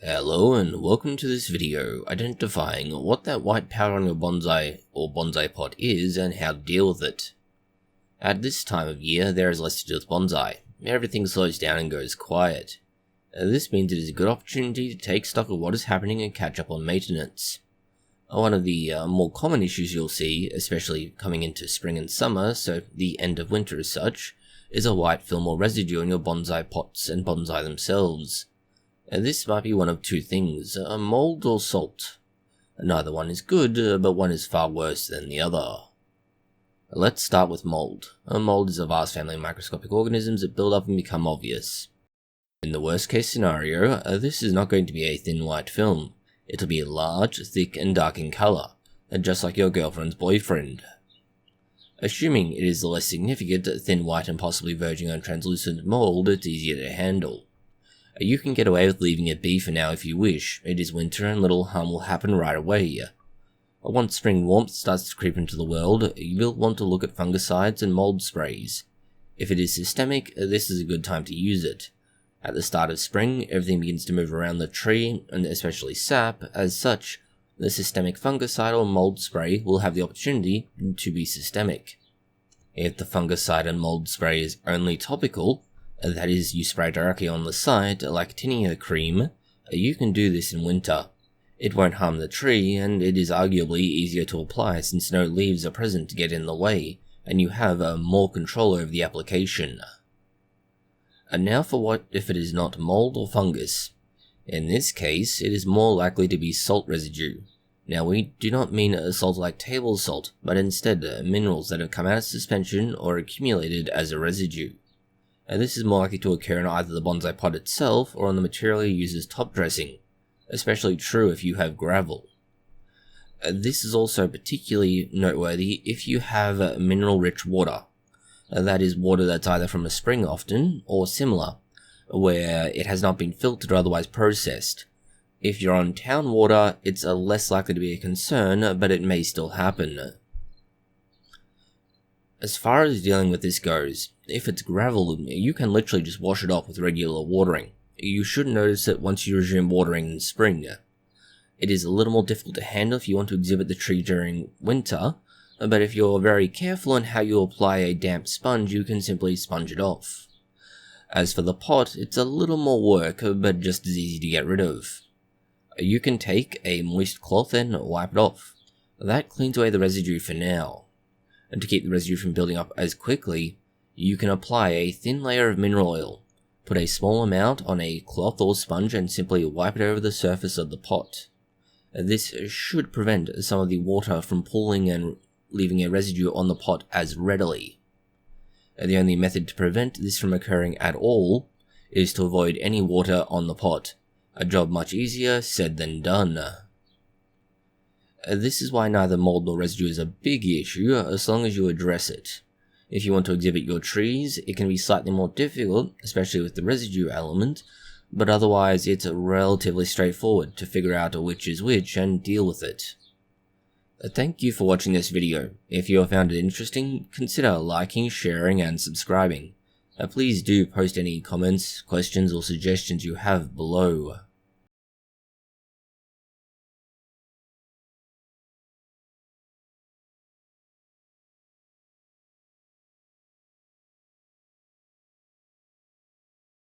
Hello and welcome to this video identifying what that white powder on your bonsai or bonsai pot is and how to deal with it. At this time of year there is less to do with bonsai. Everything slows down and goes quiet. This means it is a good opportunity to take stock of what is happening and catch up on maintenance. One of the more common issues you'll see, especially coming into spring and summer, so the end of winter as such, is a white film or residue on your bonsai pots and bonsai themselves. This might be one of two things, mould or salt. Neither one is good, but one is far worse than the other. Let's start with mould. Mould is a vast family of microscopic organisms that build up and become obvious. In the worst case scenario, this is not going to be a thin white film. It'll be large, thick and dark in colour, just like your girlfriend's boyfriend. Assuming it is the less significant, thin white and possibly verging on translucent mould, it's easier to handle. You can get away with leaving it be for now if you wish. It is winter and little harm will happen right away. Once spring warmth starts to creep into the world, you will want to look at fungicides and mould sprays. If it is systemic, this is a good time to use it. At the start of spring, everything begins to move around the tree, and especially sap. As such, the systemic fungicide or mould spray will have the opportunity to be systemic. If the fungicide and mould spray is only topical, that is, you spray directly on the site, like tinea cream, you can do this in winter. It won't harm the tree, and it is arguably easier to apply since no leaves are present to get in the way, and you have more control over the application. And now for what if it is not mould or fungus. In this case, it is more likely to be salt residue. Now we do not mean salt like table salt, but instead minerals that have come out of suspension or accumulated as a residue. This is more likely to occur in either the bonsai pot itself or on the material you use as top dressing, especially true if you have gravel. This is also particularly noteworthy if you have mineral-rich water. That is water that's either from a spring often, or similar, where it has not been filtered or otherwise processed. If you're on town water, it's less likely to be a concern, but it may still happen. As far as dealing with this goes, if it's gravel, you can literally just wash it off with regular watering. You shouldn't notice it once you resume watering in spring. It is a little more difficult to handle if you want to exhibit the tree during winter, but if you're very careful on how you apply a damp sponge, you can simply sponge it off. As for the pot, it's a little more work, but just as easy to get rid of. You can take a moist cloth and wipe it off. That cleans away the residue for now. And to keep the residue from building up as quickly, you can apply a thin layer of mineral oil. Put a small amount on a cloth or sponge and simply wipe it over the surface of the pot. This should prevent some of the water from pooling and leaving a residue on the pot as readily. The only method to prevent this from occurring at all is to avoid any water on the pot. A job much easier said than done. This is why neither mould nor residue is a big issue as long as you address it. If you want to exhibit your trees, it can be slightly more difficult, especially with the residue element, but otherwise it's relatively straightforward to figure out which is which and deal with it. Thank you for watching this video. If you have found it interesting, consider liking, sharing and subscribing. Please do post any comments, questions or suggestions you have below.